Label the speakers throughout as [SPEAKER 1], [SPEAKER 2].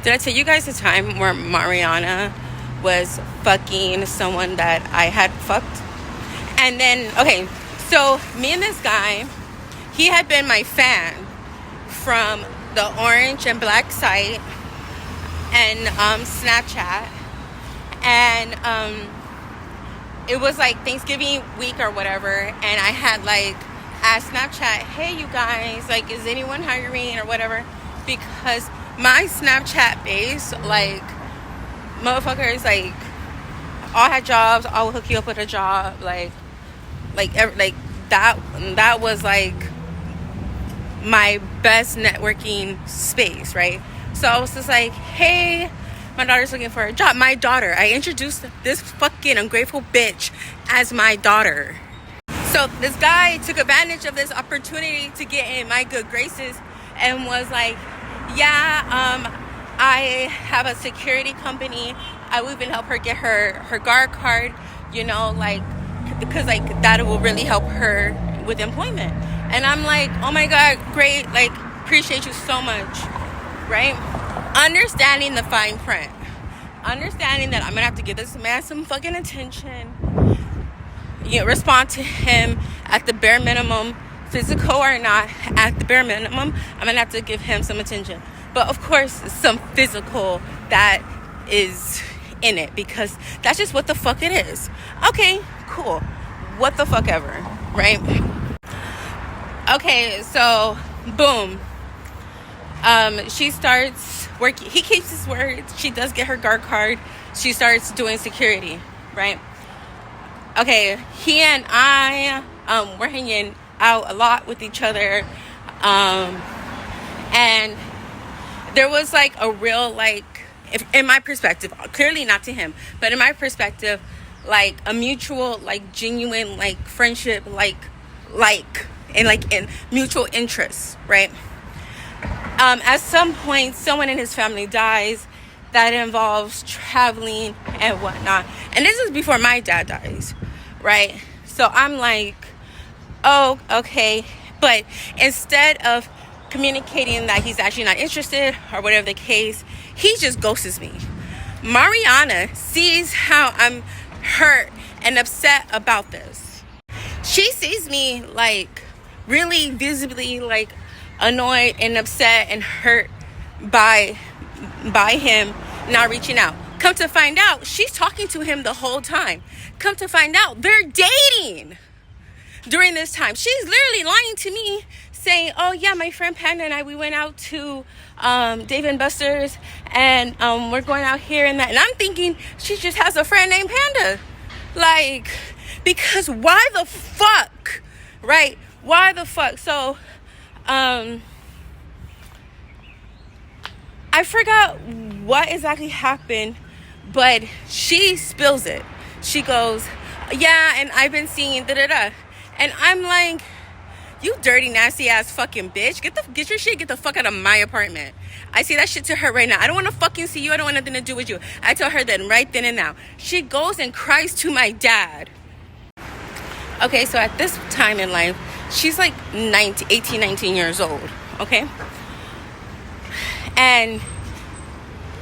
[SPEAKER 1] Did I tell you guys the time where Mariana was fucking someone that I had fucked? And then, okay, so me and this guy, he had been my fan from the orange and black site and Snapchat. And it was like Thanksgiving week or whatever, and I had like asked Snapchat, hey you guys, like, is anyone hiring or whatever? Because my Snapchat base, like, motherfuckers, like, all had jobs, all would hook you up with a job, like that was like my best networking space, right? So I was just like, hey, my daughter's looking for a job. My daughter, I introduced this fucking ungrateful bitch as my daughter. So this guy took advantage of this opportunity to get in my good graces and was like, yeah, I have a security company. I will even help her get her guard card, you know, like, because like that will really help her with employment. And I'm like, oh my God, great, like, appreciate you so much, right? Understanding the fine print, understanding that I'm gonna have to give this man some fucking attention, you know, respond to him at the bare minimum, physical or not, at the bare minimum, I'm gonna have to give him some attention. But of course, some physical that is in it, because that's just what the fuck it is. Okay, cool. What the fuck ever, right? Okay, so boom. She starts working. He keeps his word. She does get her guard card. She starts doing security, right? Okay, he and I we're hanging out a lot with each other, and there was like a real, like, if, in my perspective, clearly not to him, but in my perspective, like a mutual, like, genuine, like, friendship, like in mutual interests, right? At some point, someone in his family dies. That involves traveling and whatnot. And this is before my dad dies, right? So I'm like, oh, okay. But instead of communicating that he's actually not interested or whatever the case, he just ghosts me. Mariana sees how I'm hurt and upset about this. She sees me, like, really visibly, like, annoyed and upset and hurt by him not reaching out. Come to find out, she's talking to him the whole time. Come to find out, they're dating during this time. She's literally lying to me, saying, oh yeah, my friend Panda and I, we went out to Dave & Buster's, and we're going out here and that. And I'm thinking she just has a friend named Panda. Like, because why the fuck, right? Why the fuck? So I forgot what exactly happened, but she spills it. She goes, yeah, and I've been seeing da-da-da. And I'm like, you dirty, nasty ass fucking bitch. Get your shit, get the fuck out of my apartment. I say that shit to her right now. I don't want to fucking see you. I don't want nothing to do with you. I tell her that right then and now. She goes and cries to my dad. Okay, so at this time in life, she's like 18, 19 years old, okay? And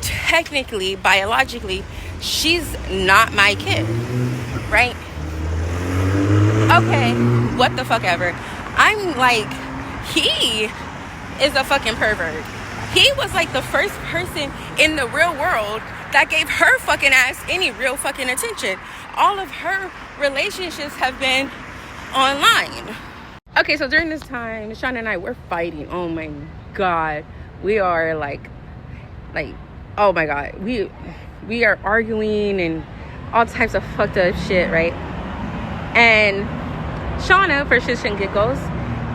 [SPEAKER 1] technically, biologically, she's not my kid, right? Okay, what the fuck ever. I'm like, he is a fucking pervert. He was like the first person in the real world that gave her fucking ass any real fucking attention. All of her relationships have been online. Okay, so during this time, Sean and I, we're fighting. Oh my God. We are like, oh my God. We are arguing and all types of fucked up shit, right? And Shauna, for shits and giggles,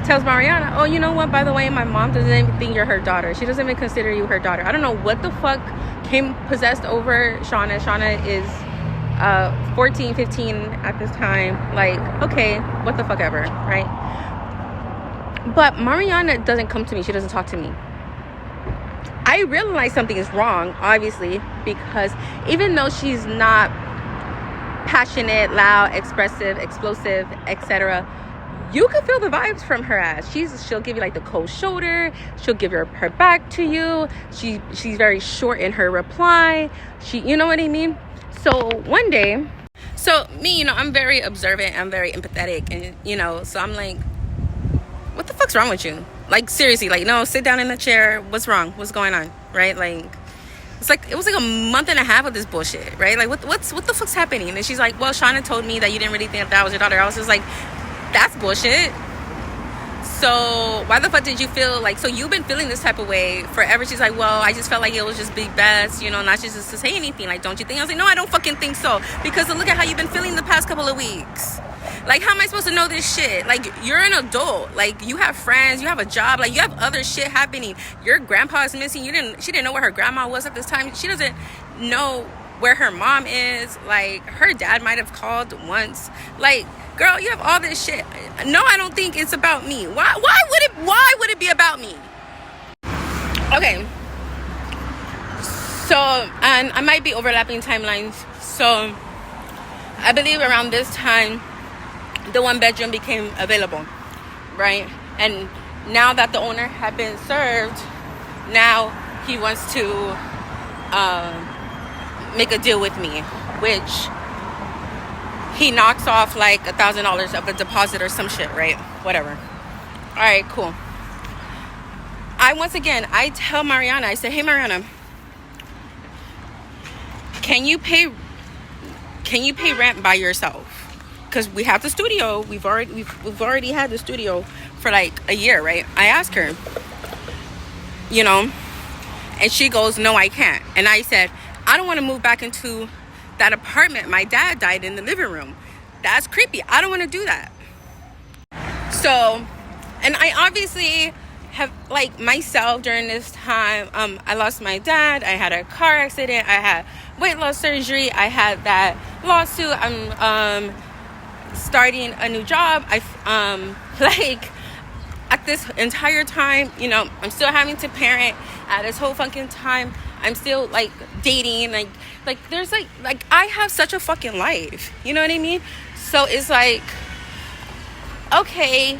[SPEAKER 1] tells Mariana, oh, you know what? By the way, my mom doesn't even think you're her daughter. She doesn't even consider you her daughter. I don't know what the fuck came possessed over Shauna. Shauna is 14, 15 at this time. Like, okay, what the fuck ever, right? But Mariana doesn't come to me. She doesn't talk to me. I realize something is wrong, obviously, because even though she's not passionate, loud, expressive, explosive, etc., you can feel the vibes from her ass. She'll give you like the cold shoulder. She'll give her back to you. She's very short in her reply. You know what I mean? So one day, so me, I'm very observant. I'm very empathetic, and so I'm like, what the fuck's wrong with you? Like, seriously, like, no, sit down in the chair. What's wrong? What's going on? Right? Like, it was like a month and a half of this bullshit, right? Like, what the fuck's happening? And she's like, well, Shauna told me that you didn't really think that was your daughter. I was just like, that's bullshit. So why the fuck did you feel like, so you've been feeling this type of way forever? She's like, well, I just felt like it was just be best, not just to say anything. Like, don't you think? I was like, no, I don't fucking think so. Because look at how you've been feeling the past couple of weeks. Like, how am I supposed to know this shit? Like, you're an adult. Like, you have friends, you have a job, like, you have other shit happening. Your grandpa is missing. She didn't know where her grandma was at this time. She doesn't know where her mom is. Like, her dad might have called once. Like, girl, you have all this shit. No, I don't think it's about me. Why would it be about me? Okay. So, and I might be overlapping timelines. So, I believe around this time, the 1-bedroom became available, right? And now that the owner had been served, now he wants to make a deal with me, which he knocks off like $1,000 of a deposit or some shit, right? Whatever. All right, cool. I tell Mariana, I say, hey, Mariana, can you pay rent by yourself? Because we have the studio. We've already had the studio for like a year, right? I asked her, and she goes, no, I can't. And I said, I don't want to move back into that apartment. My dad died in the living room. That's creepy. I don't want to do that. So, and I obviously have, like, myself during this time, I lost my dad. I had a car accident. I had weight loss surgery. I had that lawsuit. I'm starting a new job. Like, at this entire time, I'm still having to parent. At this whole fucking time, I'm still like dating. Like there's like I have such a fucking life. You know what I mean? So it's like, okay,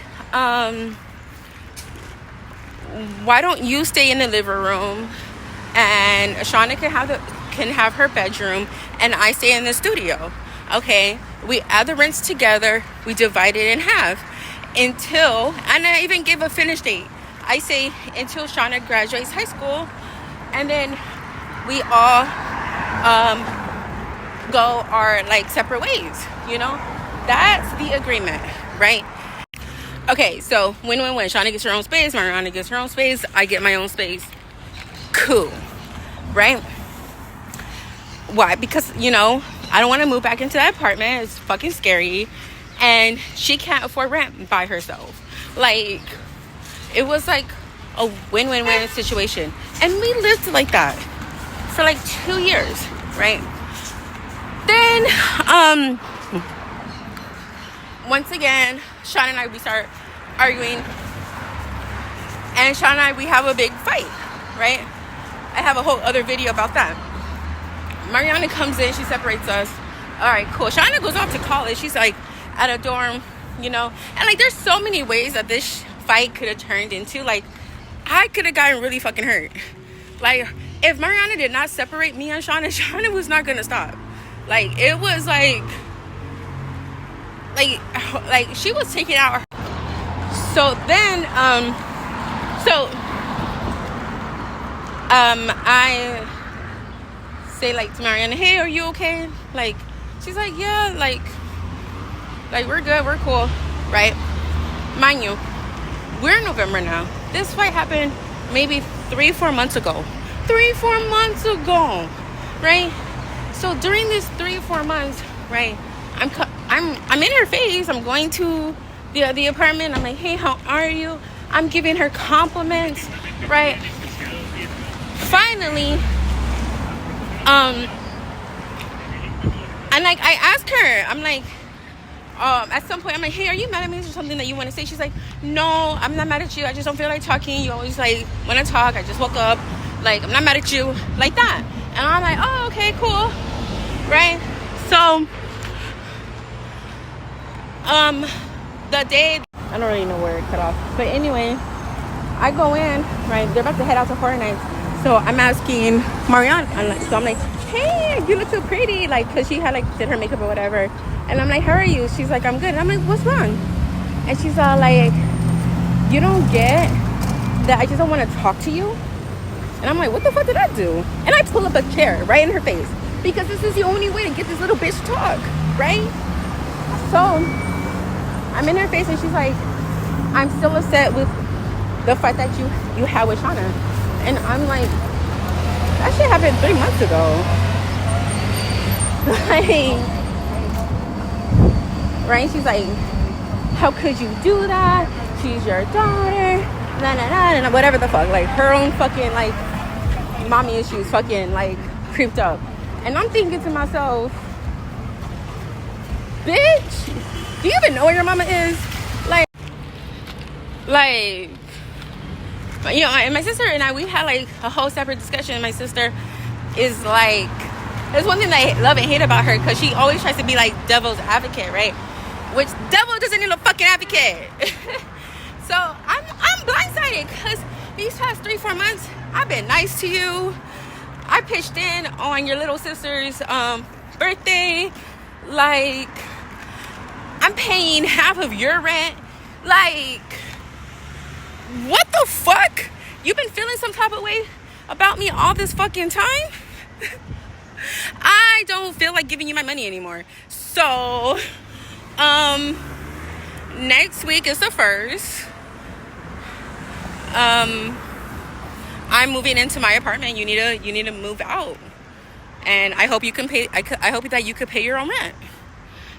[SPEAKER 1] why don't you stay in the living room, and Shauna can have her bedroom, and I stay in the studio. Okay, we add the rents together, we divide it in half until, and I even give a finish date. I say until Shauna graduates high school, and then we all go our like separate ways. That's the agreement, right? Okay, so win. Shauna gets her own space, Mariana gets her own space, I get my own space. Cool, right? Why? Because I don't want to move back into that apartment. It's fucking scary. And she can't afford rent by herself. Like, it was like a win-win-win situation. And we lived like that for like 2 years, right? Then, once again, Sean and I, we start arguing. And Sean and I, we have a big fight, right? I have a whole other video about that. Mariana comes in, she separates us. All right, cool. Shauna goes off to college. She's like at a dorm, and like there's so many ways that this fight could have turned into. Like, I could have gotten really fucking hurt. Like, if Mariana did not separate me and Shauna was not gonna stop. Like, it was like she was taking out. So then, I say like to Mariana, hey, are you okay? Like, she's like, yeah, like we're good, we're cool, right? Mind you, we're in November now. This fight happened maybe 3-4 months ago. 3-4 months ago, right? So during these 3-4 months, right, I'm in her face. I'm going to the apartment. I'm like, hey, how are you? I'm giving her compliments, right? Finally, and like I asked her, I'm like, at some point I'm like, hey, are you mad at me? Is there something that you want to say? She's like, no, I'm not mad at you. I just don't feel like talking. You always like want to talk. I just woke up. Like, I'm not mad at you, like that. And I'm like, oh, okay, cool, right? So the day I don't really know where it cut off. But anyway, I go in, right? They're about to head out to Horror Nights. So I'm asking Mariana. I'm like, hey, you look so pretty. Like, because she had, like, did her makeup or whatever. And I'm like, how are you? She's like, I'm good. And I'm like, what's wrong? And she's all like, you don't get that I just don't want to talk to you? And I'm like, what the fuck did I do? And I pull up a chair right in her face. Because this is the only way to get this little bitch to talk, right? So I'm in her face and she's like, I'm still upset with the fight that you had with Shauna. And I'm like, that shit happened 3 months ago. Like, right? She's like, how could you do that? She's your daughter. Nah, nah, nah, nah, whatever the fuck. Like, her own fucking, like, mommy issues fucking, like, creeped up. And I'm thinking to myself, bitch, do you even know where your mama is? Like, you know, and my sister and I, we had like a whole separate discussion. My sister is like, there's one thing that I love and hate about her, because she always tries to be like devil's advocate, right? Which devil doesn't need a fucking advocate. So I'm blindsided, because these past 3-4 months, I've been nice to you. I pitched in on your little sister's birthday. Like, I'm paying half of your rent. Like, what the fuck? You've been feeling some type of way about me all this fucking time? I don't feel like giving you my money anymore. So, next week is the 1st. I'm moving into my apartment. You need to move out. And I hope you can pay. I hope that you could pay your own rent.